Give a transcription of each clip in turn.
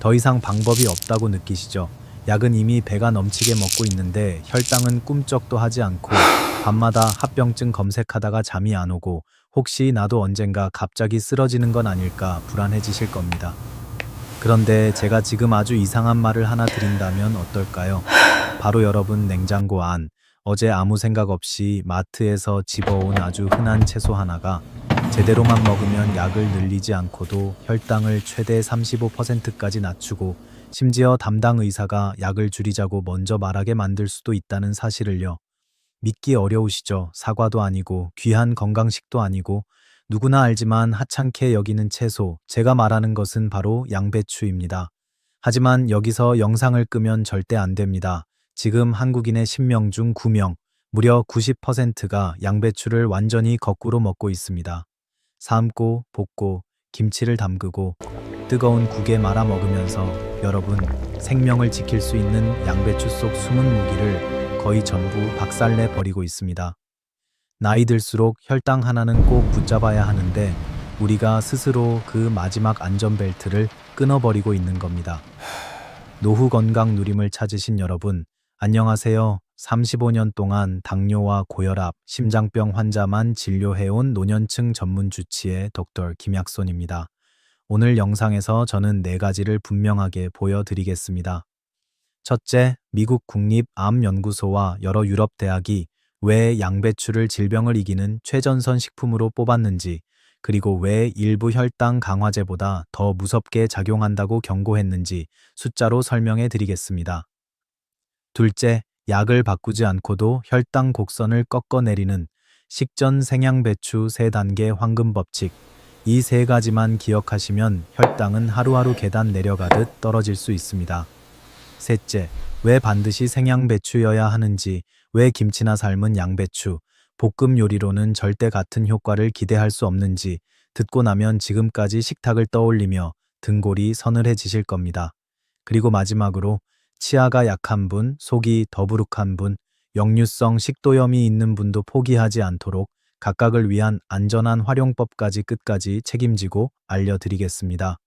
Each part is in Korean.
더 이상 방법이 없다고 느끼시죠? 약은 이미 배가 넘치게 먹고 있는데 혈당은 꿈쩍도 하지 않고 밤마다 합병증 검색하다가 잠이 안 오고 혹시 나도 언젠가 갑자기 쓰러지는 건 아닐까 불안해지실 겁니다. 그런데 제가 지금 아주 이상한 말을 하나 드린다면 어떨까요? 바로 여러분 냉장고 안, 어제 아무 생각 없이 마트에서 집어온 아주 흔한 채소 하나가 제대로만 먹으면 약을 늘리지 않고도 혈당을 최대 35%까지 낮추고 심지어 담당 의사가 약을 줄이자고 먼저 말하게 만들 수도 있다는 사실을요. 믿기 어려우시죠? 사과도 아니고 귀한 건강식도 아니고 누구나 알지만 하찮게 여기는 채소, 제가 말하는 것은 바로 양배추입니다. 하지만 여기서 영상을 끄면 절대 안 됩니다. 지금 한국인의 10명 중 9명, 무려 90%가 양배추를 완전히 거꾸로 먹고 있습니다. 삶고, 볶고, 김치를 담그고, 뜨거운 국에 말아 먹으면서 여러분, 생명을 지킬 수 있는 양배추 속 숨은 무기를 거의 전부 박살내 버리고 있습니다. 나이 들수록 혈당 하나는 꼭 붙잡아야 하는데 우리가 스스로 그 마지막 안전벨트를 끊어버리고 있는 겁니다. 노후 건강 누림을 찾으신 여러분, 안녕하세요. 35년 동안 당뇨와 고혈압, 심장병 환자만 진료해온 노년층 전문 주치의 덕터 김약손입니다. 오늘 영상에서 저는 4가지를 분명하게 보여드리겠습니다. 첫째, 미국 국립암연구소와 여러 유럽 대학이 왜 양배추를 질병을 이기는 최전선 식품으로 뽑았는지, 그리고 왜 일부 혈당 강화제보다 더 무섭게 작용한다고 경고했는지 숫자로 설명해 드리겠습니다. 둘째, 약을 바꾸지 않고도 혈당 곡선을 꺾어내리는 식전 생양배추 3단계 황금 법칙. 이 3가지만 기억하시면 혈당은 하루하루 계단 내려가듯 떨어질 수 있습니다. 셋째, 왜 반드시 생양배추여야 하는지, 왜 김치나 삶은 양배추, 볶음 요리로는 절대 같은 효과를 기대할 수 없는지 듣고 나면 지금까지 식탁을 떠올리며 등골이 서늘해지실 겁니다. 그리고 마지막으로 치아가 약한 분, 속이 더부룩한 분, 역류성 식도염이 있는 분도 포기하지 않도록 각각을 위한 안전한 활용법까지 끝까지 책임지고 알려드리겠습니다.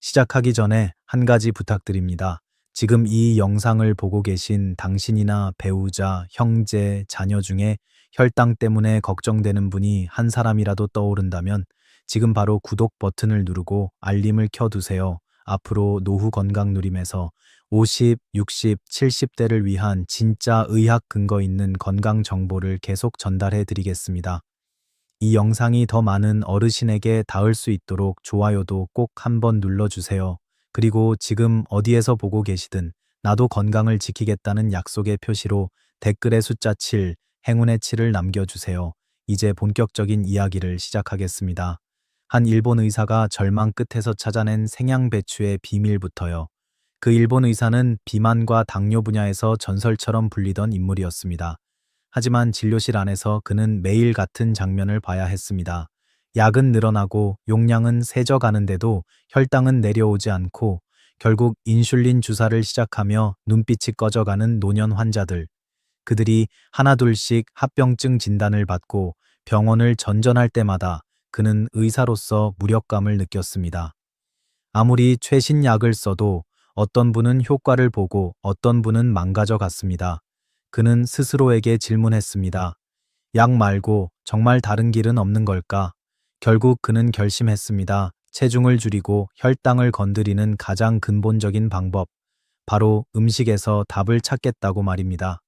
시작하기 전에 한 가지 부탁드립니다. 지금 이 영상을 보고 계신 당신이나 배우자, 형제, 자녀 중에 혈당 때문에 걱정되는 분이 한 사람이라도 떠오른다면 지금 바로 구독 버튼을 누르고 알림을 켜두세요. 앞으로 노후 건강 누림에서 50, 60, 70대를 위한 진짜 의학 근거 있는 건강 정보를 계속 전달해 드리겠습니다. 이 영상이 더 많은 어르신에게 닿을 수 있도록 좋아요도 꼭 한번 눌러주세요. 그리고 지금 어디에서 보고 계시든 나도 건강을 지키겠다는 약속의 표시로 댓글에 숫자 7, 행운의 7을 남겨주세요. 이제 본격적인 이야기를 시작하겠습니다. 한 일본 의사가 절망 끝에서 찾아낸 생양배추의 비밀부터요. 그 일본 의사는 비만과 당뇨 분야에서 전설처럼 불리던 인물이었습니다. 하지만 진료실 안에서 그는 매일 같은 장면을 봐야 했습니다. 약은 늘어나고 용량은 세져가는데도 혈당은 내려오지 않고 결국 인슐린 주사를 시작하며 눈빛이 꺼져가는 노년 환자들. 그들이 하나둘씩 합병증 진단을 받고 병원을 전전할 때마다 그는 의사로서 무력감을 느꼈습니다. 아무리 최신 약을 써도 어떤 분은 효과를 보고 어떤 분은 망가져 갔습니다. 그는 스스로에게 질문했습니다. 약 말고 정말 다른 길은 없는 걸까? 결국 그는 결심했습니다. 체중을 줄이고 혈당을 건드리는 가장 근본적인 방법, 바로 음식에서 답을 찾겠다고 말입니다.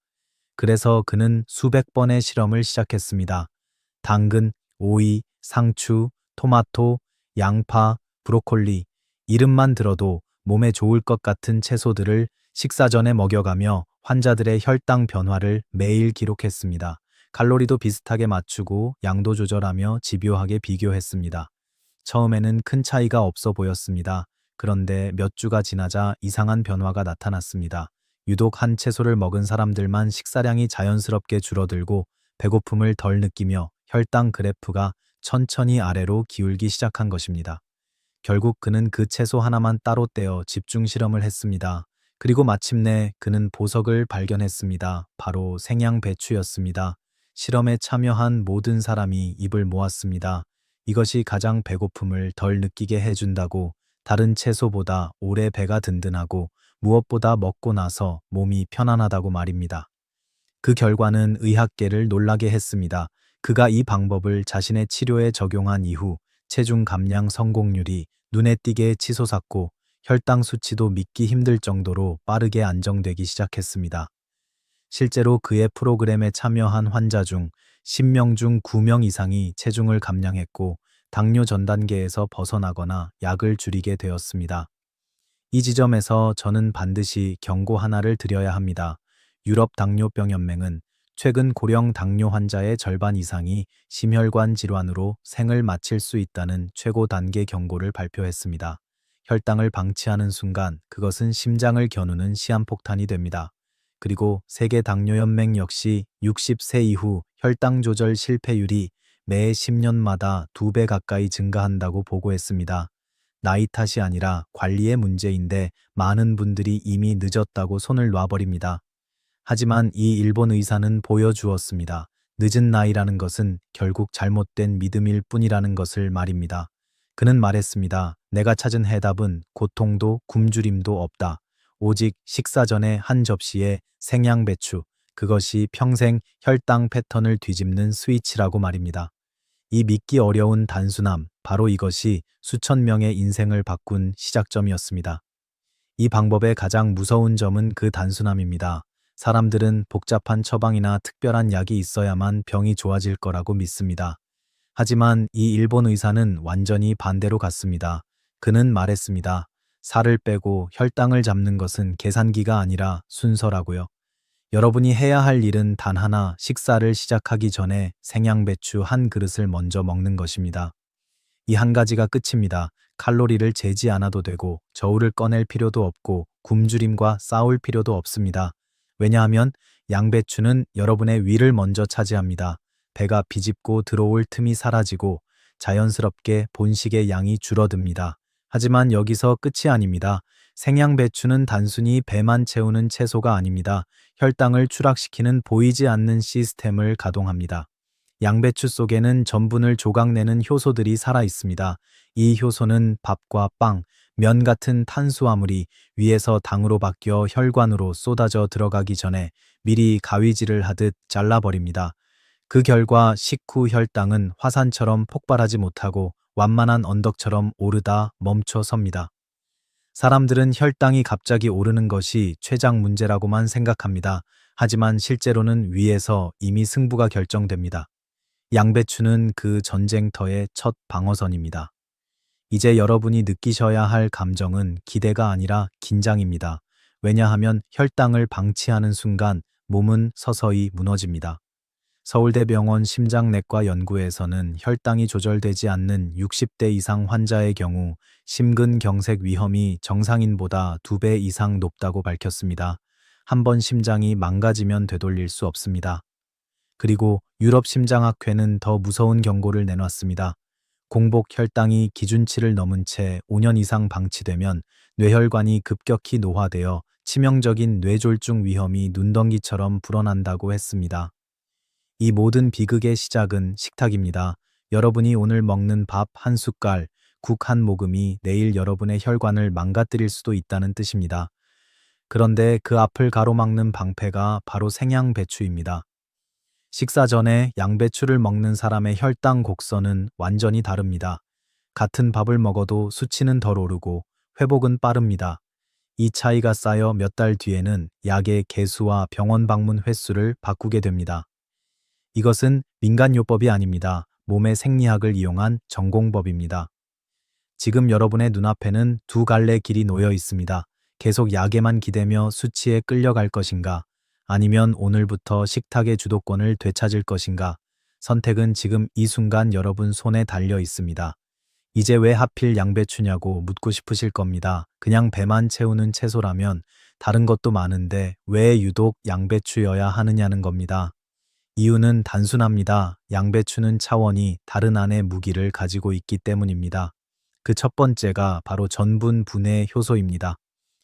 그래서 그는 수백 번의 실험을 시작했습니다. 당근, 오이, 상추, 토마토, 양파, 브로콜리, 이름만 들어도 몸에 좋을 것 같은 채소들을 식사 전에 먹여가며 환자들의 혈당 변화를 매일 기록했습니다. 칼로리도 비슷하게 맞추고 양도 조절하며 집요하게 비교했습니다. 처음에는 큰 차이가 없어 보였습니다. 그런데 몇 주가 지나자 이상한 변화가 나타났습니다. 유독 한 채소를 먹은 사람들만 식사량이 자연스럽게 줄어들고 배고픔을 덜 느끼며 혈당 그래프가 천천히 아래로 기울기 시작한 것입니다. 결국 그는 그 채소 하나만 따로 떼어 집중 실험을 했습니다. 그리고 마침내 그는 보석을 발견했습니다. 바로 생양배추였습니다. 실험에 참여한 모든 사람이 입을 모았습니다. 이것이 가장 배고픔을 덜 느끼게 해준다고, 다른 채소보다 오래 배가 든든하고 무엇보다 먹고 나서 몸이 편안하다고 말입니다. 그 결과는 의학계를 놀라게 했습니다. 그가 이 방법을 자신의 치료에 적용한 이후 체중 감량 성공률이 눈에 띄게 치솟았고 혈당 수치도 믿기 힘들 정도로 빠르게 안정되기 시작했습니다. 실제로 그의 프로그램에 참여한 환자 중 10명 중 9명 이상이 체중을 감량했고 당뇨 전 단계에서 벗어나거나 약을 줄이게 되었습니다. 이 지점에서 저는 반드시 경고 하나를 드려야 합니다. 유럽 당뇨병 연맹은 최근 고령 당뇨 환자의 절반 이상이 심혈관 질환으로 생을 마칠 수 있다는 최고 단계 경고를 발표했습니다. 혈당을 방치하는 순간 그것은 심장을 겨누는 시한폭탄이 됩니다. 그리고 세계 당뇨 연맹 역시 60세 이후 혈당 조절 실패율이 매 10년마다 2배 가까이 증가한다고 보고했습니다. 나이 탓이 아니라 관리의 문제인데 많은 분들이 이미 늦었다고 손을 놔버립니다. 하지만 이 일본 의사는 보여주었습니다. 늦은 나이라는 것은 결국 잘못된 믿음일 뿐이라는 것을 말입니다. 그는 말했습니다. 내가 찾은 해답은 고통도 굶주림도 없다. 오직 식사 전에 한 접시의 생양배추, 그것이 평생 혈당 패턴을 뒤집는 스위치라고 말입니다. 이 믿기 어려운 단순함, 바로 이것이 수천 명의 인생을 바꾼 시작점이었습니다. 이 방법의 가장 무서운 점은 그 단순함입니다. 사람들은 복잡한 처방이나 특별한 약이 있어야만 병이 좋아질 거라고 믿습니다. 하지만 이 일본 의사는 완전히 반대로 갔습니다. 그는 말했습니다. 살을 빼고 혈당을 잡는 것은 계산기가 아니라 순서라고요. 여러분이 해야 할 일은 단 하나, 식사를 시작하기 전에 생양배추 한 그릇을 먼저 먹는 것입니다. 이 한 가지가 끝입니다. 칼로리를 재지 않아도 되고 저울을 꺼낼 필요도 없고 굶주림과 싸울 필요도 없습니다. 왜냐하면 양배추는 여러분의 위를 먼저 차지합니다. 배가 비집고 들어올 틈이 사라지고 자연스럽게 본식의 양이 줄어듭니다. 하지만 여기서 끝이 아닙니다. 생양배추는 단순히 배만 채우는 채소가 아닙니다. 혈당을 추락시키는 보이지 않는 시스템을 가동합니다. 양배추 속에는 전분을 조각내는 효소들이 살아 있습니다. 이 효소는 밥과 빵, 면 같은 탄수화물이 위에서 당으로 바뀌어 혈관으로 쏟아져 들어가기 전에 미리 가위질을 하듯 잘라버립니다. 그 결과 식후 혈당은 화산처럼 폭발하지 못하고 완만한 언덕처럼 오르다 멈춰 섭니다. 사람들은 혈당이 갑자기 오르는 것이 췌장 문제라고만 생각합니다. 하지만 실제로는 위에서 이미 승부가 결정됩니다. 양배추는 그 전쟁터의 첫 방어선입니다. 이제 여러분이 느끼셔야 할 감정은 기대가 아니라 긴장입니다. 왜냐하면 혈당을 방치하는 순간 몸은 서서히 무너집니다. 서울대병원 심장내과 연구에서는 혈당이 조절되지 않는 60대 이상 환자의 경우 심근경색 위험이 정상인보다 2배 이상 높다고 밝혔습니다. 한 번 심장이 망가지면 되돌릴 수 없습니다. 그리고 유럽심장학회는 더 무서운 경고를 내놨습니다. 공복 혈당이 기준치를 넘은 채 5년 이상 방치되면 뇌혈관이 급격히 노화되어 치명적인 뇌졸중 위험이 눈덩이처럼 불어난다고 했습니다. 이 모든 비극의 시작은 식탁입니다. 여러분이 오늘 먹는 밥 한 숟갈, 국 한 모금이 내일 여러분의 혈관을 망가뜨릴 수도 있다는 뜻입니다. 그런데 그 앞을 가로막는 방패가 바로 생양배추입니다. 식사 전에 양배추를 먹는 사람의 혈당 곡선은 완전히 다릅니다. 같은 밥을 먹어도 수치는 덜 오르고 회복은 빠릅니다. 이 차이가 쌓여 몇 달 뒤에는 약의 개수와 병원 방문 횟수를 바꾸게 됩니다. 이것은 민간요법이 아닙니다. 몸의 생리학을 이용한 전공법입니다. 지금 여러분의 눈앞에는 두 갈래 길이 놓여 있습니다. 계속 약에만 기대며 수치에 끌려갈 것인가? 아니면 오늘부터 식탁의 주도권을 되찾을 것인가? 선택은 지금 이 순간 여러분 손에 달려 있습니다. 이제 왜 하필 양배추냐고 묻고 싶으실 겁니다. 그냥 배만 채우는 채소라면 다른 것도 많은데 왜 유독 양배추여야 하느냐는 겁니다. 이유는 단순합니다. 양배추는 차원이 다른 안의 무기를 가지고 있기 때문입니다. 그 첫 번째가 바로 전분 분해 효소입니다.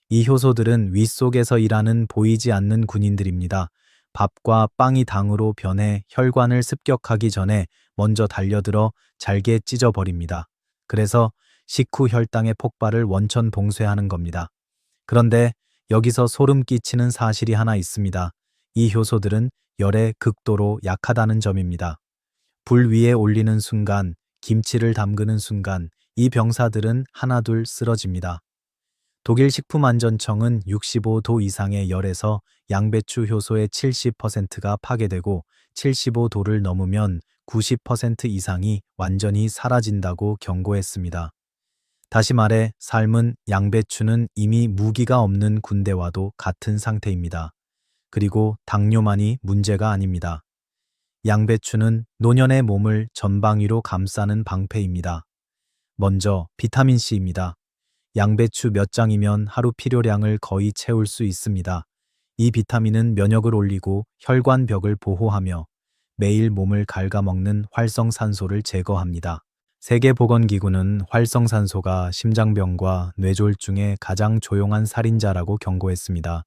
이 효소들은 위 속에서 일하는 보이지 않는 군인들입니다. 밥과 빵이 당으로 변해 혈관을 습격하기 전에 먼저 달려들어 잘게 찢어버립니다. 그래서 식후 혈당의 폭발을 원천 봉쇄하는 겁니다. 그런데 여기서 소름 끼치는 사실이 하나 있습니다. 이 효소들은 열에 극도로 약하다는 점입니다. 불 위에 올리는 순간, 김치를 담그는 순간 이 병사들은 하나둘 쓰러집니다. 독일 식품안전청은 65도 이상의 열에서 양배추 효소의 70%가 파괴되고 75도를 넘으면 90% 이상이 완전히 사라진다고 경고했습니다. 다시 말해 삶은 양배추는 이미 무기가 없는 군대와도 같은 상태입니다. 그리고 당뇨만이 문제가 아닙니다. 양배추는 노년의 몸을 전방위로 감싸는 방패입니다. 먼저 비타민C입니다. 양배추 몇 장이면 하루 필요량을 거의 채울 수 있습니다. 이 비타민은 면역을 올리고 혈관벽을 보호하며 매일 몸을 갉아먹는 활성산소를 제거합니다. 세계보건기구는 활성산소가 심장병과 뇌졸중의 가장 조용한 살인자라고 경고했습니다.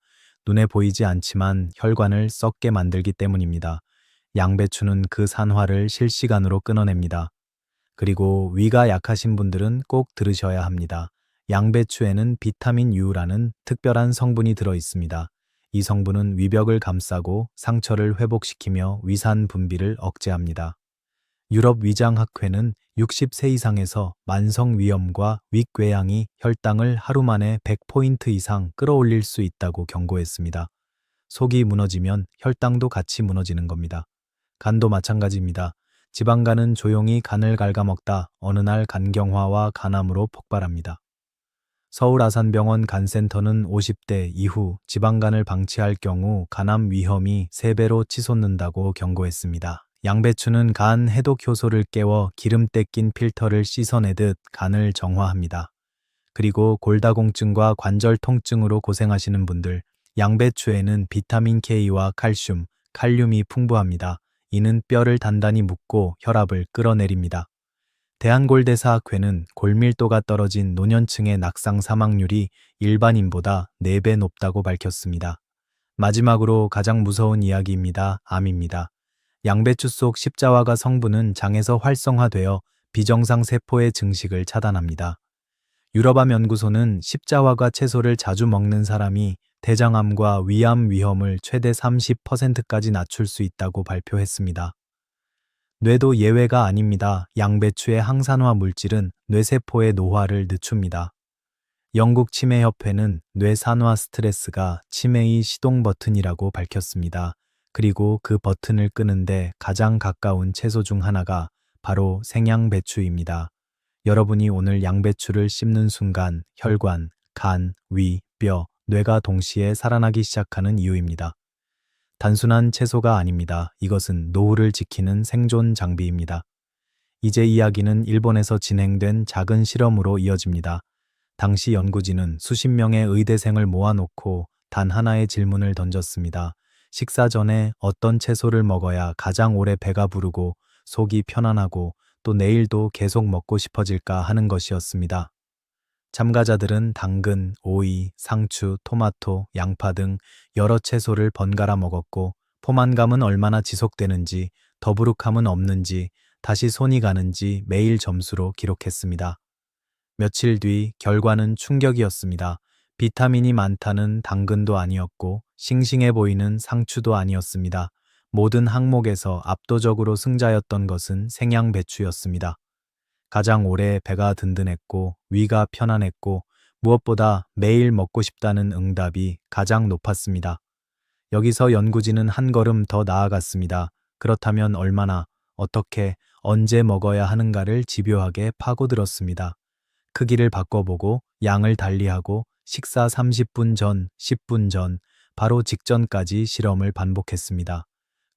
눈에 보이지 않지만 혈관을 썩게 만들기 때문입니다. 양배추는 그 산화를 실시간으로 끊어냅니다. 그리고 위가 약하신 분들은 꼭 들으셔야 합니다. 양배추에는 비타민 U라는 특별한 성분이 들어 있습니다. 이 성분은 위벽을 감싸고 상처를 회복시키며 위산 분비를 억제합니다. 유럽 위장학회는 60세 이상에서 만성 위염과 윗궤양이 혈당을 하루 만에 100포인트 이상 끌어올릴 수 있다고 경고했습니다. 속이 무너지면 혈당도 같이 무너지는 겁니다. 간도 마찬가지입니다. 지방간은 조용히 간을 갉아먹다 어느 날 간경화와 간암으로 폭발합니다. 서울 아산병원 간센터는 50대 이후 지방간을 방치할 경우 간암 위험이 3배로 치솟는다고 경고했습니다. 양배추는 간 해독 효소를 깨워 기름때 낀 필터를 씻어내듯 간을 정화합니다. 그리고 골다공증과 관절 통증으로 고생하시는 분들, 양배추에는 비타민 K와 칼슘, 칼륨이 풍부합니다. 이는 뼈를 단단히 묶고 혈압을 끌어내립니다. 대한골대사학회는 골밀도가 떨어진 노년층의 낙상 사망률이 일반인보다 4배 높다고 밝혔습니다. 마지막으로 가장 무서운 이야기입니다. 암입니다. 양배추 속 십자화가 성분은 장에서 활성화되어 비정상 세포의 증식을 차단합니다. 유럽암 연구소는 십자화가 채소를 자주 먹는 사람이 대장암과 위암 위험을 최대 30%까지 낮출 수 있다고 발표했습니다. 뇌도 예외가 아닙니다. 양배추의 항산화 물질은 뇌세포의 노화를 늦춥니다. 영국 치매협회는 뇌산화 스트레스가 치매의 시동 버튼이라고 밝혔습니다. 그리고 그 버튼을 끄는데 가장 가까운 채소 중 하나가 바로 생양배추입니다. 여러분이 오늘 양배추를 씹는 순간 혈관, 간, 위, 뼈, 뇌가 동시에 살아나기 시작하는 이유입니다. 단순한 채소가 아닙니다. 이것은 노후를 지키는 생존 장비입니다. 이제 이야기는 일본에서 진행된 작은 실험으로 이어집니다. 당시 연구진은 수십 명의 의대생을 모아놓고 단 하나의 질문을 던졌습니다. 식사 전에 어떤 채소를 먹어야 가장 오래 배가 부르고 속이 편안하고 또 내일도 계속 먹고 싶어질까 하는 것이었습니다. 참가자들은 당근, 오이, 상추, 토마토, 양파 등 여러 채소를 번갈아 먹었고 포만감은 얼마나 지속되는지, 더부룩함은 없는지, 다시 손이 가는지 매일 점수로 기록했습니다. 며칠 뒤 결과는 충격이었습니다. 비타민이 많다는 당근도 아니었고 싱싱해 보이는 상추도 아니었습니다. 모든 항목에서 압도적으로 승자였던 것은 생양배추였습니다. 가장 오래 배가 든든했고 위가 편안했고 무엇보다 매일 먹고 싶다는 응답이 가장 높았습니다. 여기서 연구진은 한 걸음 더 나아갔습니다. 그렇다면 얼마나, 어떻게, 언제 먹어야 하는가를 집요하게 파고들었습니다. 크기를 바꿔보고 양을 달리하고 식사 30분 전, 10분 전, 바로 직전까지 실험을 반복했습니다.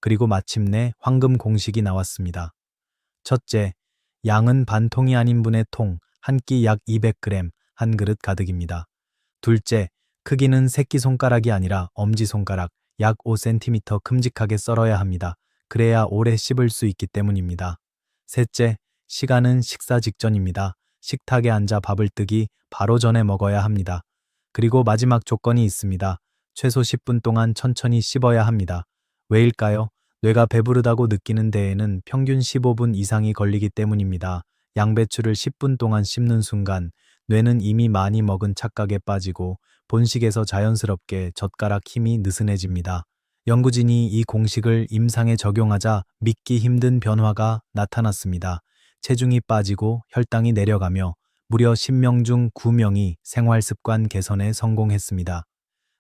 그리고 마침내 황금 공식이 나왔습니다. 첫째, 양은 반통이 아닌 분의 통, 한 끼 약 200g, 한 그릇 가득입니다. 둘째, 크기는 새끼손가락이 아니라 엄지손가락, 약 5cm 큼직하게 썰어야 합니다. 그래야 오래 씹을 수 있기 때문입니다. 셋째, 시간은 식사 직전입니다. 식탁에 앉아 밥을 뜨기 바로 전에 먹어야 합니다. 그리고 마지막 조건이 있습니다. 최소 10분 동안 천천히 씹어야 합니다. 왜일까요? 뇌가 배부르다고 느끼는 데에는 평균 15분 이상이 걸리기 때문입니다. 양배추를 10분 동안 씹는 순간 뇌는 이미 많이 먹은 착각에 빠지고 본식에서 자연스럽게 젓가락 힘이 느슨해집니다. 연구진이 이 공식을 임상에 적용하자 믿기 힘든 변화가 나타났습니다. 체중이 빠지고 혈당이 내려가며 무려 10명 중 9명이 생활습관 개선에 성공했습니다.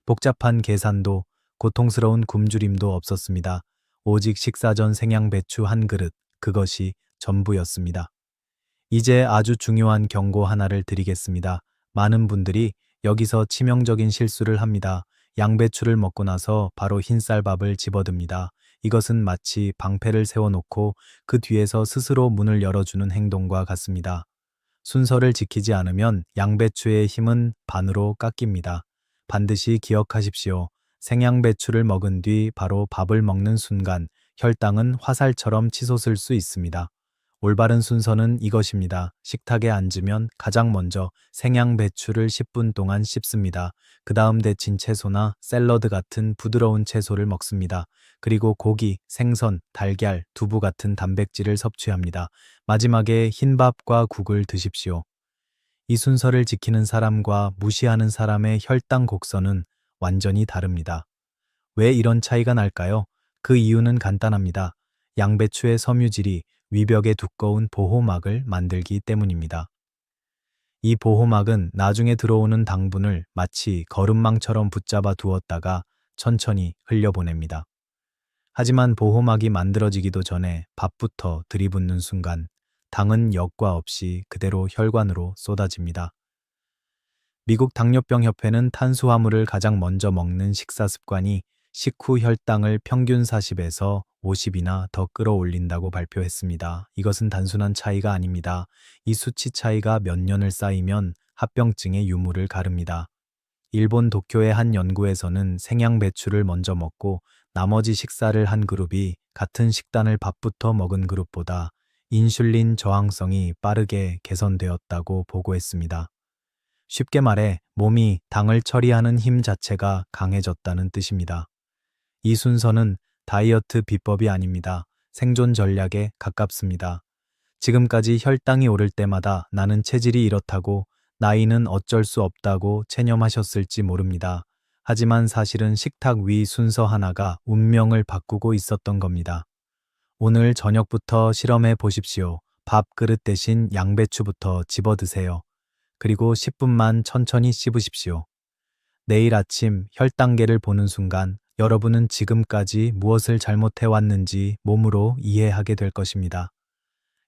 복잡한 계산도 고통스러운 굶주림도 없었습니다. 오직 식사 전 생양배추 한 그릇, 그것이 전부였습니다. 이제 아주 중요한 경고 하나를 드리겠습니다. 많은 분들이 여기서 치명적인 실수를 합니다. 양배추를 먹고 나서 바로 흰쌀밥을 집어듭니다. 이것은 마치 방패를 세워놓고 그 뒤에서 스스로 문을 열어주는 행동과 같습니다. 순서를 지키지 않으면 양배추의 힘은 반으로 깎입니다. 반드시 기억하십시오. 생양배추를 먹은 뒤 바로 밥을 먹는 순간 혈당은 화살처럼 치솟을 수 있습니다. 올바른 순서는 이것입니다. 식탁에 앉으면 가장 먼저 생양배추를 10분 동안 씹습니다. 그 다음 데친 채소나 샐러드 같은 부드러운 채소를 먹습니다. 그리고 고기, 생선, 달걀, 두부 같은 단백질을 섭취합니다. 마지막에 흰밥과 국을 드십시오. 이 순서를 지키는 사람과 무시하는 사람의 혈당 곡선은 완전히 다릅니다. 왜 이런 차이가 날까요? 그 이유는 간단합니다. 양배추의 섬유질이 위벽에 두꺼운 보호막을 만들기 때문입니다. 이 보호막은 나중에 들어오는 당분을 마치 거름망처럼 붙잡아 두었다가 천천히 흘려보냅니다. 하지만 보호막이 만들어지기도 전에 밥부터 들이붓는 순간 당은 역과 없이 그대로 혈관으로 쏟아집니다. 미국 당뇨병 협회는 탄수화물을 가장 먼저 먹는 식사 습관이 식후 혈당을 평균 40에서 50이나 더 끌어올린다고 발표했습니다. 이것은 단순한 차이가 아닙니다. 이 수치 차이가 몇 년을 쌓이면 합병증의 유무를 가릅니다. 일본 도쿄의 한 연구에서는 생양배추를 먼저 먹고 나머지 식사를 한 그룹이 같은 식단을 밥부터 먹은 그룹보다 인슐린 저항성이 빠르게 개선되었다고 보고했습니다. 쉽게 말해 몸이 당을 처리하는 힘 자체가 강해졌다는 뜻입니다. 이 순서는 다이어트 비법이 아닙니다. 생존 전략에 가깝습니다. 지금까지 혈당이 오를 때마다 나는 체질이 이렇다고 나이는 어쩔 수 없다고 체념하셨을지 모릅니다. 하지만 사실은 식탁 위 순서 하나가 운명을 바꾸고 있었던 겁니다. 오늘 저녁부터 실험해 보십시오. 밥그릇 대신 양배추부터 집어 드세요. 그리고 10분만 천천히 씹으십시오. 내일 아침 혈당계를 보는 순간 여러분은 지금까지 무엇을 잘못해 왔는지 몸으로 이해하게 될 것입니다.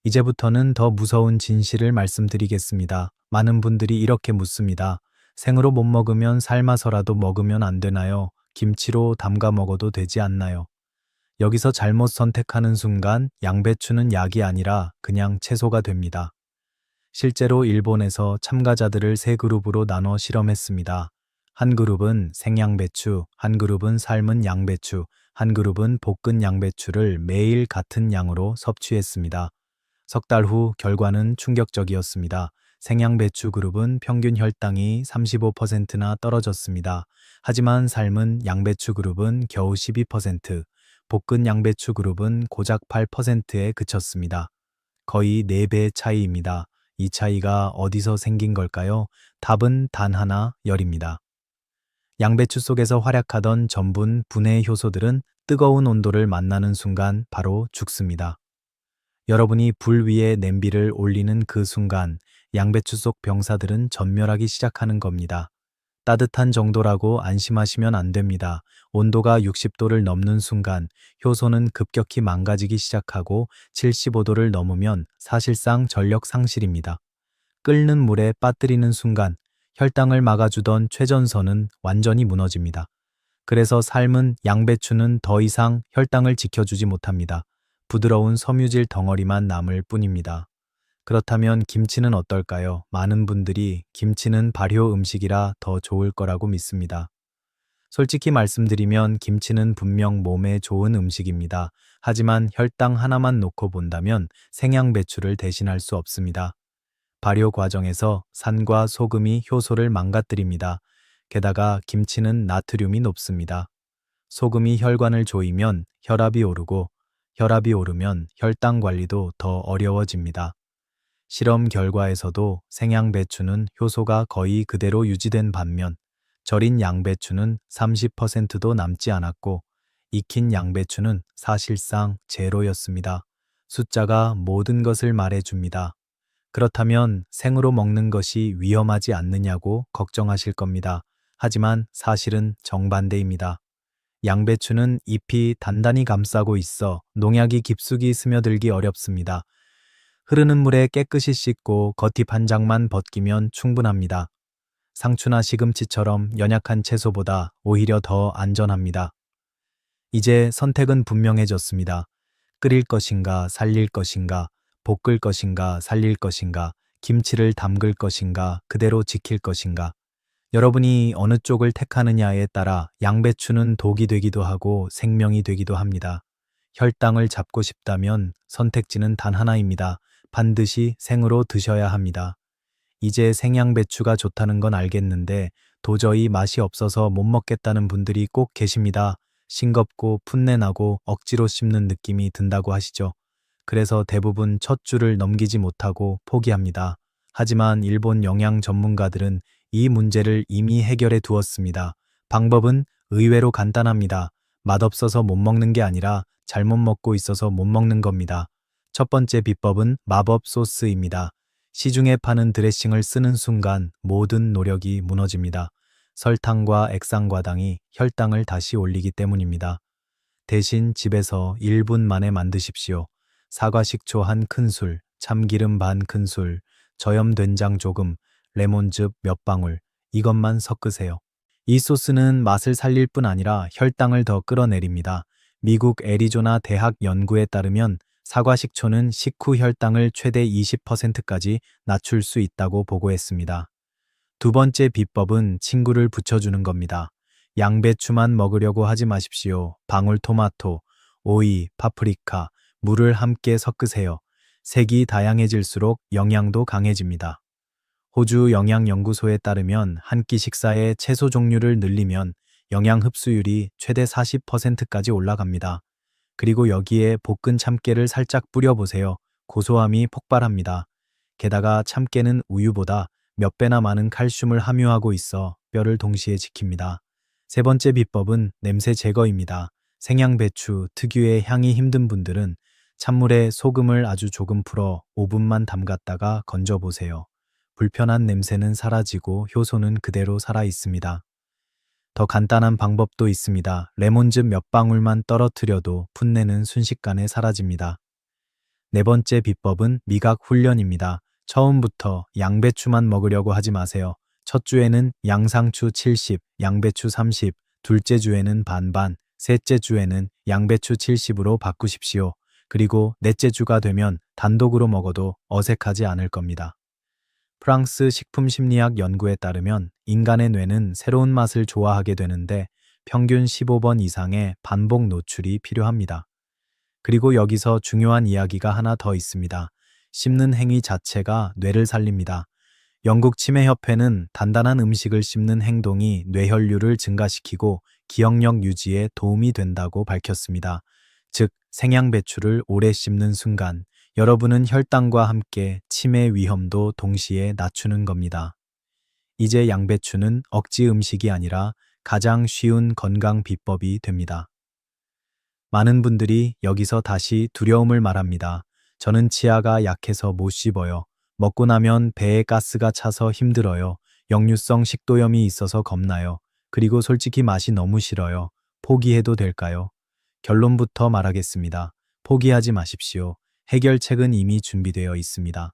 이제부터는 더 무서운 진실을 말씀드리겠습니다. 많은 분들이 이렇게 묻습니다. 생으로 못 먹으면 삶아서라도 먹으면 안 되나요? 김치로 담가 먹어도 되지 않나요? 여기서 잘못 선택하는 순간 양배추는 약이 아니라 그냥 채소가 됩니다. 실제로 일본에서 참가자들을 세 그룹으로 나눠 실험했습니다. 한 그룹은 생양배추, 한 그룹은 삶은 양배추, 한 그룹은 볶은 양배추를 매일 같은 양으로 섭취했습니다. 석 달 후 결과는 충격적이었습니다. 생양배추 그룹은 평균 혈당이 35%나 떨어졌습니다. 하지만 삶은 양배추 그룹은 겨우 12%, 볶은 양배추 그룹은 고작 8%에 그쳤습니다. 거의 4배 차이입니다. 이 차이가 어디서 생긴 걸까요? 답은 단 하나, 열입니다. 양배추 속에서 활약하던 전분, 분해 효소들은 뜨거운 온도를 만나는 순간 바로 죽습니다. 여러분이 불 위에 냄비를 올리는 그 순간 양배추 속 병사들은 전멸하기 시작하는 겁니다. 따뜻한 정도라고 안심하시면 안 됩니다. 온도가 60도를 넘는 순간 효소는 급격히 망가지기 시작하고 75도를 넘으면 사실상 전력 상실입니다. 끓는 물에 빠뜨리는 순간 혈당을 막아주던 최전선은 완전히 무너집니다. 그래서 삶은 양배추는 더 이상 혈당을 지켜주지 못합니다. 부드러운 섬유질 덩어리만 남을 뿐입니다. 그렇다면 김치는 어떨까요? 많은 분들이 김치는 발효 음식이라 더 좋을 거라고 믿습니다. 솔직히 말씀드리면 김치는 분명 몸에 좋은 음식입니다. 하지만 혈당 하나만 놓고 본다면 생양배추를 대신할 수 없습니다. 발효 과정에서 산과 소금이 효소를 망가뜨립니다. 게다가 김치는 나트륨이 높습니다. 소금이 혈관을 조이면 혈압이 오르고 혈압이 오르면 혈당 관리도 더 어려워집니다. 실험 결과에서도 생양배추는 효소가 거의 그대로 유지된 반면 절인 양배추는 30%도 남지 않았고 익힌 양배추는 사실상 제로였습니다. 숫자가 모든 것을 말해줍니다. 그렇다면 생으로 먹는 것이 위험하지 않느냐고 걱정하실 겁니다. 하지만 사실은 정반대입니다. 양배추는 잎이 단단히 감싸고 있어 농약이 깊숙이 스며들기 어렵습니다. 흐르는 물에 깨끗이 씻고 겉잎 한 장만 벗기면 충분합니다. 상추나 시금치처럼 연약한 채소보다 오히려 더 안전합니다. 이제 선택은 분명해졌습니다. 끓일 것인가, 살릴 것인가, 볶을 것인가, 살릴 것인가, 김치를 담글 것인가, 그대로 지킬 것인가. 여러분이 어느 쪽을 택하느냐에 따라 양배추는 독이 되기도 하고 생명이 되기도 합니다. 혈당을 잡고 싶다면 선택지는 단 하나입니다. 반드시 생으로 드셔야 합니다. 이제 생양배추가 좋다는 건 알겠는데 도저히 맛이 없어서 못 먹겠다는 분들이 꼭 계십니다. 싱겁고 풋내나고 억지로 씹는 느낌이 든다고 하시죠. 그래서 대부분 첫 줄을 넘기지 못하고 포기합니다. 하지만 일본 영양 전문가들은 이 문제를 이미 해결해 두었습니다. 방법은 의외로 간단합니다. 맛없어서 못 먹는 게 아니라 잘못 먹고 있어서 못 먹는 겁니다. 첫 번째 비법은 마법 소스입니다. 시중에 파는 드레싱을 쓰는 순간 모든 노력이 무너집니다. 설탕과 액상과당이 혈당을 다시 올리기 때문입니다. 대신 집에서 1분 만에 만드십시오. 사과 식초 한 큰술, 참기름 반 큰술, 저염 된장 조금, 레몬즙 몇 방울, 이것만 섞으세요. 이 소스는 맛을 살릴 뿐 아니라 혈당을 더 끌어내립니다. 미국 애리조나 대학 연구에 따르면 사과 식초는 식후 혈당을 최대 20%까지 낮출 수 있다고 보고했습니다. 두 번째 비법은 친구를 붙여주는 겁니다. 양배추만 먹으려고 하지 마십시오. 방울토마토, 오이, 파프리카, 물을 함께 섞으세요. 색이 다양해질수록 영양도 강해집니다. 호주 영양연구소에 따르면 한 끼 식사에 채소 종류를 늘리면 영양 흡수율이 최대 40%까지 올라갑니다. 그리고 여기에 볶은 참깨를 살짝 뿌려보세요. 고소함이 폭발합니다. 게다가 참깨는 우유보다 몇 배나 많은 칼슘을 함유하고 있어 뼈를 동시에 지킵니다. 세 번째 비법은 냄새 제거입니다. 생양배추 특유의 향이 힘든 분들은 찬물에 소금을 아주 조금 풀어 5분만 담갔다가 건져보세요. 불편한 냄새는 사라지고 효소는 그대로 살아 있습니다. 더 간단한 방법도 있습니다. 레몬즙 몇 방울만 떨어뜨려도 풋내는 순식간에 사라집니다. 네 번째 비법은 미각 훈련입니다. 처음부터 양배추만 먹으려고 하지 마세요. 첫 주에는 양상추 70, 양배추 30, 둘째 주에는 반반, 셋째 주에는 양배추 70으로 바꾸십시오. 그리고 넷째 주가 되면 단독으로 먹어도 어색하지 않을 겁니다. 프랑스 식품심리학 연구에 따르면 인간의 뇌는 새로운 맛을 좋아하게 되는데 평균 15번 이상의 반복 노출이 필요합니다. 그리고 여기서 중요한 이야기가 하나 더 있습니다. 씹는 행위 자체가 뇌를 살립니다. 영국 치매협회는 단단한 음식을 씹는 행동이 뇌혈류를 증가시키고 기억력 유지에 도움이 된다고 밝혔습니다. 즉, 생양배추를 오래 씹는 순간 여러분은 혈당과 함께 치매 위험도 동시에 낮추는 겁니다. 이제 양배추는 억지 음식이 아니라 가장 쉬운 건강 비법이 됩니다. 많은 분들이 여기서 다시 두려움을 말합니다. 저는 치아가 약해서 못 씹어요. 먹고 나면 배에 가스가 차서 힘들어요. 역류성 식도염이 있어서 겁나요. 그리고 솔직히 맛이 너무 싫어요. 포기해도 될까요? 결론부터 말하겠습니다. 포기하지 마십시오. 해결책은 이미 준비되어 있습니다.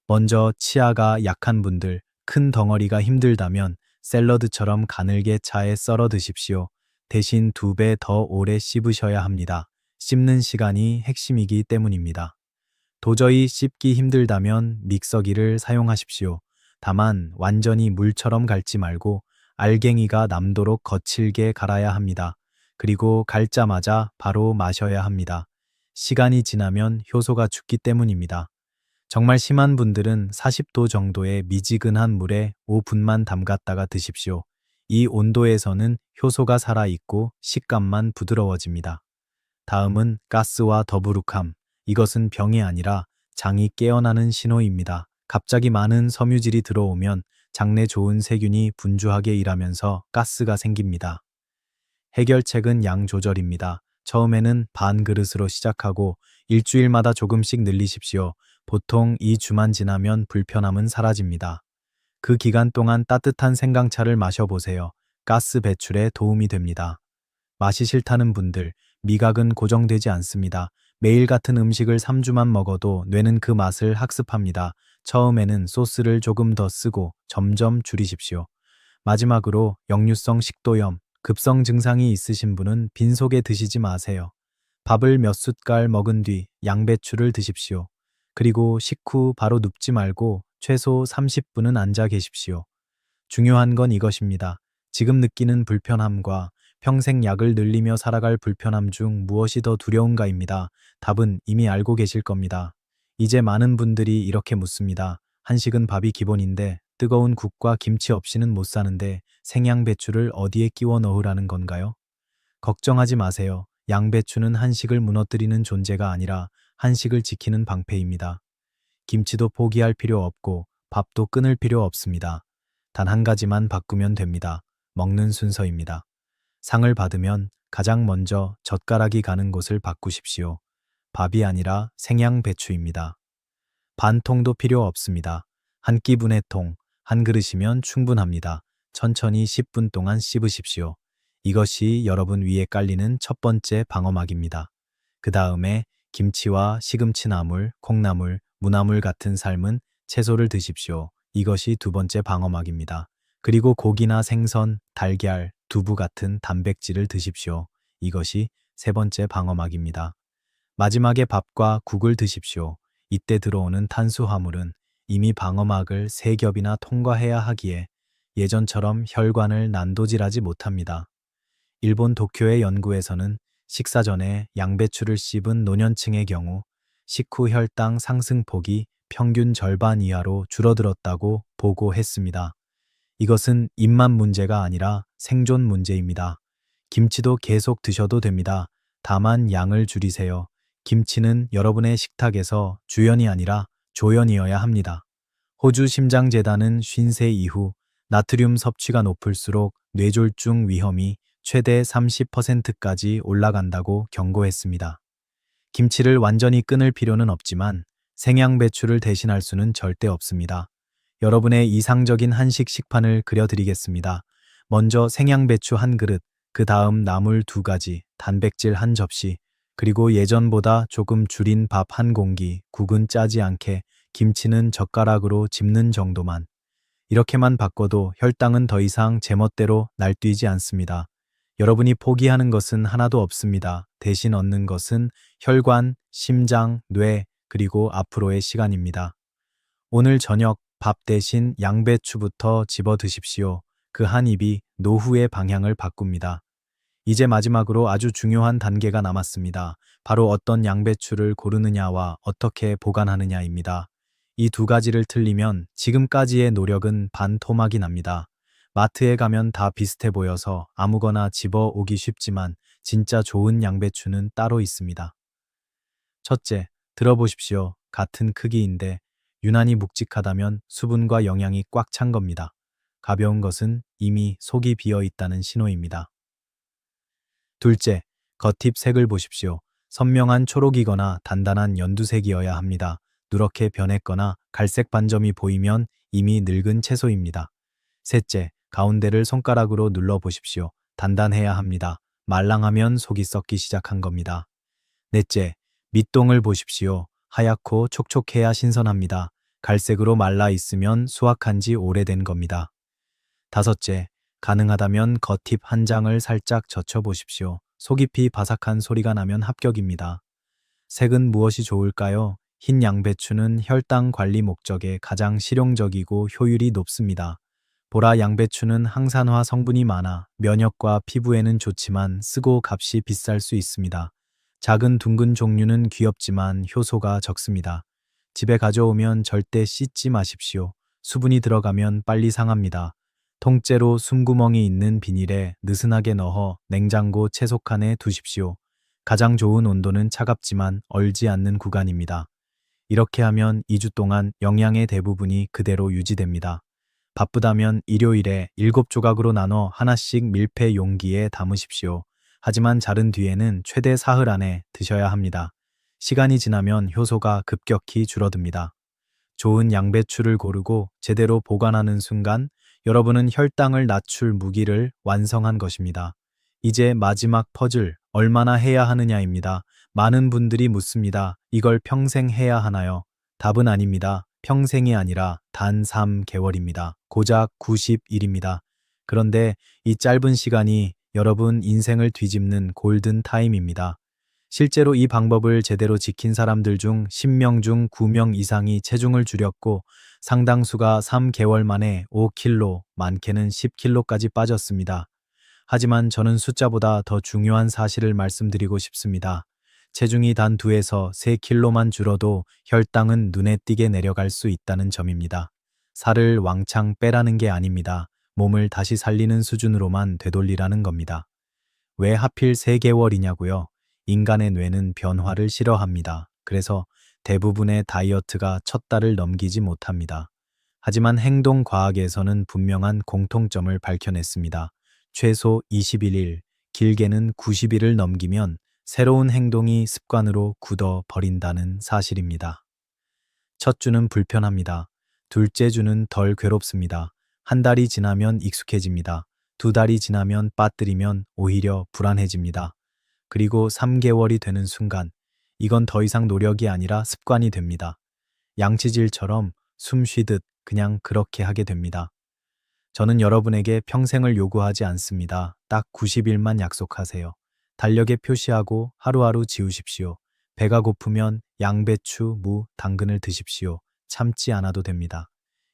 먼저 치아가 약한 분들, 큰 덩어리가 힘들다면 샐러드처럼 가늘게 차에 썰어 드십시오. 대신 2배 더 오래 씹으셔야 합니다. 씹는 시간이 핵심이기 때문입니다. 도저히 씹기 힘들다면 믹서기를 사용하십시오. 다만 완전히 물처럼 갈지 말고 알갱이가 남도록 거칠게 갈아야 합니다. 그리고 갈자마자 바로 마셔야 합니다. 시간이 지나면 효소가 죽기 때문입니다. 정말 심한 분들은 40도 정도의 미지근한 물에 5분만 담갔다가 드십시오. 이 온도에서는 효소가 살아있고 식감만 부드러워집니다. 다음은 가스와 더부룩함. 이것은 병이 아니라 장이 깨어나는 신호입니다. 갑자기 많은 섬유질이 들어오면 장내 좋은 세균이 분주하게 일하면서 가스가 생깁니다. 해결책은 양 조절입니다. 처음에는 반 그릇으로 시작하고 일주일마다 조금씩 늘리십시오. 보통 2주만 지나면 불편함은 사라집니다. 그 기간 동안 따뜻한 생강차를 마셔보세요. 가스 배출에 도움이 됩니다. 맛이 싫다는 분들, 미각은 고정되지 않습니다. 매일 같은 음식을 3주만 먹어도 뇌는 그 맛을 학습합니다. 처음에는 소스를 조금 더 쓰고 점점 줄이십시오. 마지막으로 역류성 식도염, 급성 증상이 있으신 분은 빈속에 드시지 마세요. 밥을 몇 숟갈 먹은 뒤 양배추를 드십시오. 그리고 식후 바로 눕지 말고 최소 30분은 앉아 계십시오. 중요한 건 이것입니다. 지금 느끼는 불편함과 평생 약을 늘리며 살아갈 불편함 중 무엇이 더 두려운가입니다. 답은 이미 알고 계실 겁니다. 이제 많은 분들이 이렇게 묻습니다. 한식은 밥이 기본인데 뜨거운 국과 김치 없이는 못 사는데 생양배추를 어디에 끼워 넣으라는 건가요? 걱정하지 마세요. 양배추는 한식을 무너뜨리는 존재가 아니라 한식을 지키는 방패입니다. 김치도 포기할 필요 없고 밥도 끊을 필요 없습니다. 단 한 가지만 바꾸면 됩니다. 먹는 순서입니다. 상을 받으면 가장 먼저 젓가락이 가는 곳을 바꾸십시오. 밥이 아니라 생양배추입니다. 반 통도 필요 없습니다. 한 끼분의 통, 한 그릇이면 충분합니다. 천천히 10분 동안 씹으십시오. 이것이 여러분 위에 깔리는 첫 번째 방어막입니다. 그 다음에 김치와 시금치 나물, 콩나물, 무나물 같은 삶은 채소를 드십시오. 이것이 두 번째 방어막입니다. 그리고 고기나 생선, 달걀, 두부 같은 단백질을 드십시오. 이것이 세 번째 방어막입니다. 마지막에 밥과 국을 드십시오. 이때 들어오는 탄수화물은 이미 방어막을 3겹이나 통과해야 하기에 예전처럼 혈관을 난도질하지 못합니다. 일본 도쿄의 연구에서는 식사 전에 양배추를 씹은 노년층의 경우 식후 혈당 상승폭이 평균 절반 이하로 줄어들었다고 보고했습니다. 이것은 입맛 문제가 아니라 생존 문제입니다. 김치도 계속 드셔도 됩니다. 다만 양을 줄이세요. 김치는 여러분의 식탁에서 주연이 아니라 조연이어야 합니다. 호주 심장재단은 50세 이후 나트륨 섭취가 높을수록 뇌졸중 위험이 최대 30%까지 올라간다고 경고했습니다. 김치를 완전히 끊을 필요는 없지만 생양배추를 대신할 수는 절대 없습니다. 여러분의 이상적인 한식 식판을 그려드리겠습니다. 먼저 생양배추 한 그릇, 그 다음 나물 2가지, 단백질 한 접시, 그리고 예전보다 조금 줄인 밥 한 공기, 국은 짜지 않게, 김치는 젓가락으로 집는 정도만. 이렇게만 바꿔도 혈당은 더 이상 제멋대로 날뛰지 않습니다. 여러분이 포기하는 것은 하나도 없습니다. 대신 얻는 것은 혈관, 심장, 뇌, 그리고 앞으로의 시간입니다. 오늘 저녁 밥 대신 양배추부터 집어 드십시오. 그 한 입이 노후의 방향을 바꿉니다. 이제 마지막으로 아주 중요한 단계가 남았습니다. 바로 어떤 양배추를 고르느냐와 어떻게 보관하느냐입니다. 이 2가지를 틀리면 지금까지의 노력은 반토막이 납니다. 마트에 가면 다 비슷해 보여서 아무거나 집어 오기 쉽지만 진짜 좋은 양배추는 따로 있습니다. 첫째, 들어보십시오. 같은 크기인데 유난히 묵직하다면 수분과 영양이 꽉 찬 겁니다. 가벼운 것은 이미 속이 비어 있다는 신호입니다. 둘째, 겉잎 색을 보십시오. 선명한 초록이거나 단단한 연두색이어야 합니다. 누렇게 변했거나 갈색 반점이 보이면 이미 늙은 채소입니다. 셋째, 가운데를 손가락으로 눌러보십시오. 단단해야 합니다. 말랑하면 속이 썩기 시작한 겁니다. 넷째, 밑동을 보십시오. 하얗고 촉촉해야 신선합니다. 갈색으로 말라 있으면 수확한 지 오래된 겁니다. 다섯째, 가능하다면 겉잎 한 장을 살짝 젖혀보십시오. 속 잎이 바삭한 소리가 나면 합격입니다. 색은 무엇이 좋을까요? 흰 양배추는 혈당 관리 목적에 가장 실용적이고 효율이 높습니다. 보라 양배추는 항산화 성분이 많아 면역과 피부에는 좋지만 쓰고 값이 비쌀 수 있습니다. 작은 둥근 종류는 귀엽지만 효소가 적습니다. 집에 가져오면 절대 씻지 마십시오. 수분이 들어가면 빨리 상합니다. 통째로 숨구멍이 있는 비닐에 느슨하게 넣어 냉장고 채소칸에 두십시오. 가장 좋은 온도는 차갑지만 얼지 않는 구간입니다. 이렇게 하면 2주 동안 영양의 대부분이 그대로 유지됩니다. 바쁘다면 일요일에 7조각으로 나눠 하나씩 밀폐 용기에 담으십시오. 하지만 자른 뒤에는 최대 사흘 안에 드셔야 합니다. 시간이 지나면 효소가 급격히 줄어듭니다. 좋은 양배추를 고르고 제대로 보관하는 순간 여러분은 혈당을 낮출 무기를 완성한 것입니다. 이제 마지막 퍼즐, 얼마나 해야 하느냐입니다. 많은 분들이 묻습니다. 이걸 평생 해야 하나요? 답은 아닙니다. 평생이 아니라 단 3개월입니다. 고작 90일입니다. 그런데 이 짧은 시간이 여러분 인생을 뒤집는 골든 타임입니다. 실제로 이 방법을 제대로 지킨 사람들 중 10명 중 9명 이상이 체중을 줄였고 상당수가 3개월 만에 5kg, 많게는 10kg까지 빠졌습니다. 하지만 저는 숫자보다 더 중요한 사실을 말씀드리고 싶습니다. 체중이 단 2에서 3kg만 줄어도 혈당은 눈에 띄게 내려갈 수 있다는 점입니다. 살을 왕창 빼라는 게 아닙니다. 몸을 다시 살리는 수준으로만 되돌리라는 겁니다. 왜 하필 3개월이냐고요? 인간의 뇌는 변화를 싫어합니다. 그래서 대부분의 다이어트가 첫 달을 넘기지 못합니다. 하지만 행동과학에서는 분명한 공통점을 밝혀냈습니다. 최소 21일, 길게는 90일을 넘기면 새로운 행동이 습관으로 굳어 버린다는 사실입니다. 첫 주는 불편합니다. 둘째 주는 덜 괴롭습니다. 한 달이 지나면 익숙해집니다. 2달이 지나면 빠뜨리면 오히려 불안해집니다. 그리고 3개월이 되는 순간 이건 더 이상 노력이 아니라 습관이 됩니다. 양치질처럼 숨 쉬듯 그냥 그렇게 하게 됩니다. 저는 여러분에게 평생을 요구하지 않습니다. 딱 90일만 약속하세요. 달력에 표시하고 하루하루 지우십시오. 배가 고프면 양배추, 무, 당근을 드십시오. 참지 않아도 됩니다.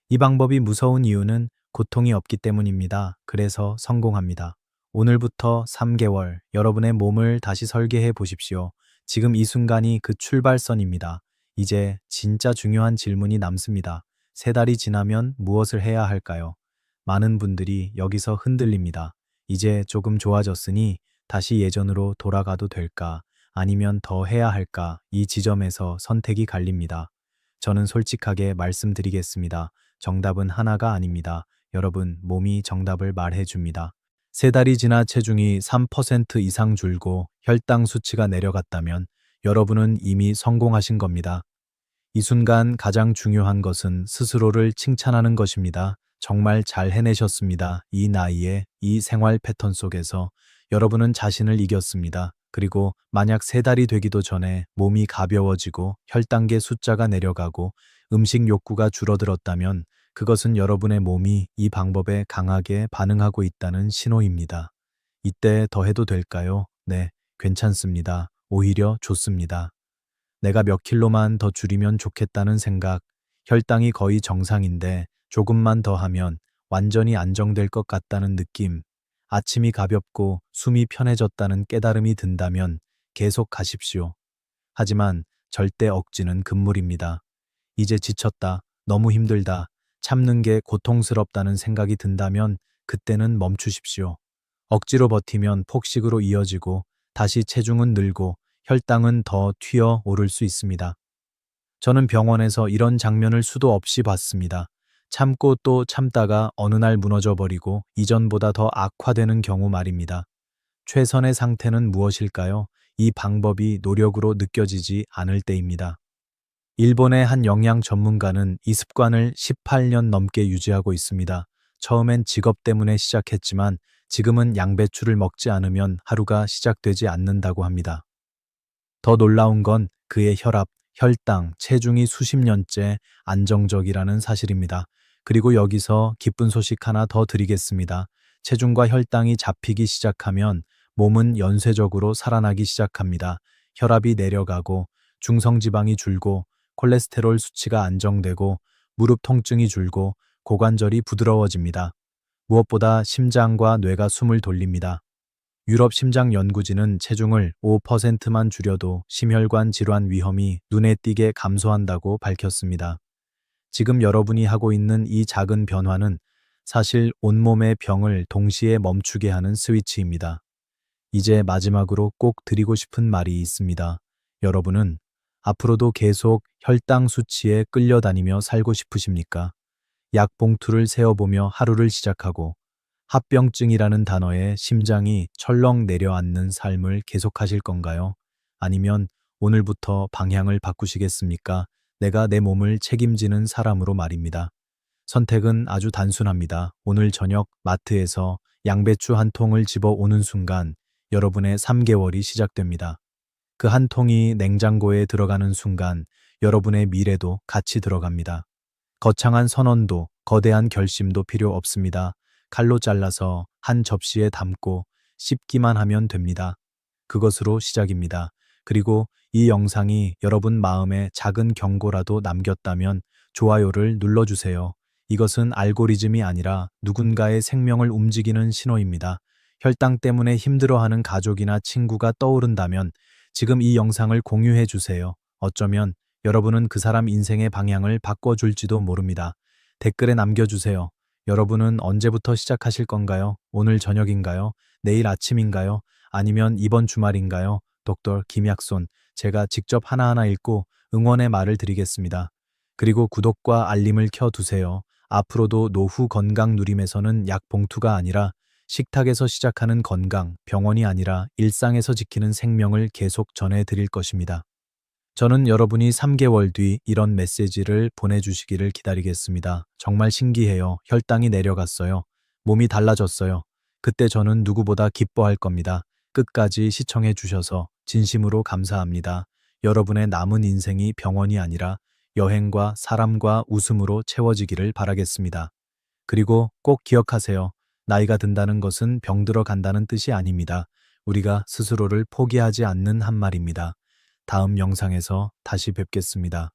이 방법이 무서운 이유는 고통이 없기 때문입니다. 그래서 성공합니다. 오늘부터 3개월 여러분의 몸을 다시 설계해 보십시오. 지금 이 순간이 그 출발선입니다. 이제 진짜 중요한 질문이 남습니다. 3달이 지나면 무엇을 해야 할까요? 많은 분들이 여기서 흔들립니다. 이제 조금 좋아졌으니 다시 예전으로 돌아가도 될까? 아니면 더 해야 할까? 이 지점에서 선택이 갈립니다. 저는 솔직하게 말씀드리겠습니다. 정답은 하나가 아닙니다. 여러분, 몸이 정답을 말해줍니다. 3달이 지나 체중이 3% 이상 줄고 혈당 수치가 내려갔다면 여러분은 이미 성공하신 겁니다. 이 순간 가장 중요한 것은 스스로를 칭찬하는 것입니다. 정말 잘 해내셨습니다. 이 나이에 이 생활 패턴 속에서 여러분은 자신을 이겼습니다. 그리고 만약 3달이 되기도 전에 몸이 가벼워지고 혈당계 숫자가 내려가고 음식 욕구가 줄어들었다면 그것은 여러분의 몸이 이 방법에 강하게 반응하고 있다는 신호입니다. 이때 더 해도 될까요? 네, 괜찮습니다. 오히려 좋습니다. 내가 몇 킬로만 더 줄이면 좋겠다는 생각, 혈당이 거의 정상인데 조금만 더 하면 완전히 안정될 것 같다는 느낌, 아침이 가볍고 숨이 편해졌다는 깨달음이 든다면 계속 가십시오. 하지만 절대 억지는 금물입니다. 이제 지쳤다, 너무 힘들다, 참는 게 고통스럽다는 생각이 든다면 그때는 멈추십시오. 억지로 버티면 폭식으로 이어지고 다시 체중은 늘고 혈당은 더 튀어 오를 수 있습니다. 저는 병원에서 이런 장면을 수도 없이 봤습니다. 참고 또 참다가 어느 날 무너져 버리고 이전보다 더 악화되는 경우 말입니다. 최선의 상태는 무엇일까요? 이 방법이 노력으로 느껴지지 않을 때입니다. 일본의 한 영양 전문가는 이 습관을 18년 넘게 유지하고 있습니다. 처음엔 직업 때문에 시작했지만 지금은 양배추를 먹지 않으면 하루가 시작되지 않는다고 합니다. 더 놀라운 건 그의 혈압, 혈당, 체중이 수십 년째 안정적이라는 사실입니다. 그리고 여기서 기쁜 소식 하나 더 드리겠습니다. 체중과 혈당이 잡히기 시작하면 몸은 연쇄적으로 살아나기 시작합니다. 혈압이 내려가고 중성지방이 줄고 콜레스테롤 수치가 안정되고 무릎 통증이 줄고 고관절이 부드러워집니다. 무엇보다 심장과 뇌가 숨을 돌립니다. 유럽 심장연구진은 체중을 5%만 줄여도 심혈관 질환 위험이 눈에 띄게 감소한다고 밝혔습니다. 지금 여러분이 하고 있는 이 작은 변화는 사실 온몸의 병을 동시에 멈추게 하는 스위치입니다. 이제 마지막으로 꼭 드리고 싶은 말이 있습니다. 여러분은 앞으로도 계속 혈당 수치에 끌려다니며 살고 싶으십니까? 약 봉투를 세어보며 하루를 시작하고 합병증이라는 단어에 심장이 철렁 내려앉는 삶을 계속하실 건가요? 아니면 오늘부터 방향을 바꾸시겠습니까? 내가 내 몸을 책임지는 사람으로 말입니다. 선택은 아주 단순합니다. 오늘 저녁 마트에서 양배추 한 통을 집어 오는 순간 여러분의 3개월이 시작됩니다. 그 한 통이 냉장고에 들어가는 순간 여러분의 미래도 같이 들어갑니다. 거창한 선언도, 거대한 결심도 필요 없습니다. 칼로 잘라서 한 접시에 담고 씹기만 하면 됩니다. 그것으로 시작입니다. 그리고 이 영상이 여러분 마음에 작은 경고라도 남겼다면 좋아요를 눌러주세요. 이것은 알고리즘이 아니라 누군가의 생명을 움직이는 신호입니다. 혈당 때문에 힘들어하는 가족이나 친구가 떠오른다면 지금 이 영상을 공유해 주세요. 어쩌면 여러분은 그 사람 인생의 방향을 바꿔줄지도 모릅니다. 댓글에 남겨주세요. 여러분은 언제부터 시작하실 건가요? 오늘 저녁인가요? 내일 아침인가요? 아니면 이번 주말인가요? 독tor 김약손, 제가 직접 하나하나 읽고 응원의 말을 드리겠습니다. 그리고 구독과 알림을 켜두세요. 앞으로도 노후 건강 누림에서는 약 봉투가 아니라 식탁에서 시작하는 건강, 병원이 아니라 일상에서 지키는 생명을 계속 전해드릴 것입니다. 저는 여러분이 3개월 뒤 이런 메시지를 보내주시기를 기다리겠습니다. 정말 신기해요. 혈당이 내려갔어요. 몸이 달라졌어요. 그때 저는 누구보다 기뻐할 겁니다. 끝까지 시청해 주셔서 진심으로 감사합니다. 여러분의 남은 인생이 병원이 아니라 여행과 사람과 웃음으로 채워지기를 바라겠습니다. 그리고 꼭 기억하세요. 나이가 든다는 것은 병들어 간다는 뜻이 아닙니다. 우리가 스스로를 포기하지 않는 한 말입니다. 다음 영상에서 다시 뵙겠습니다.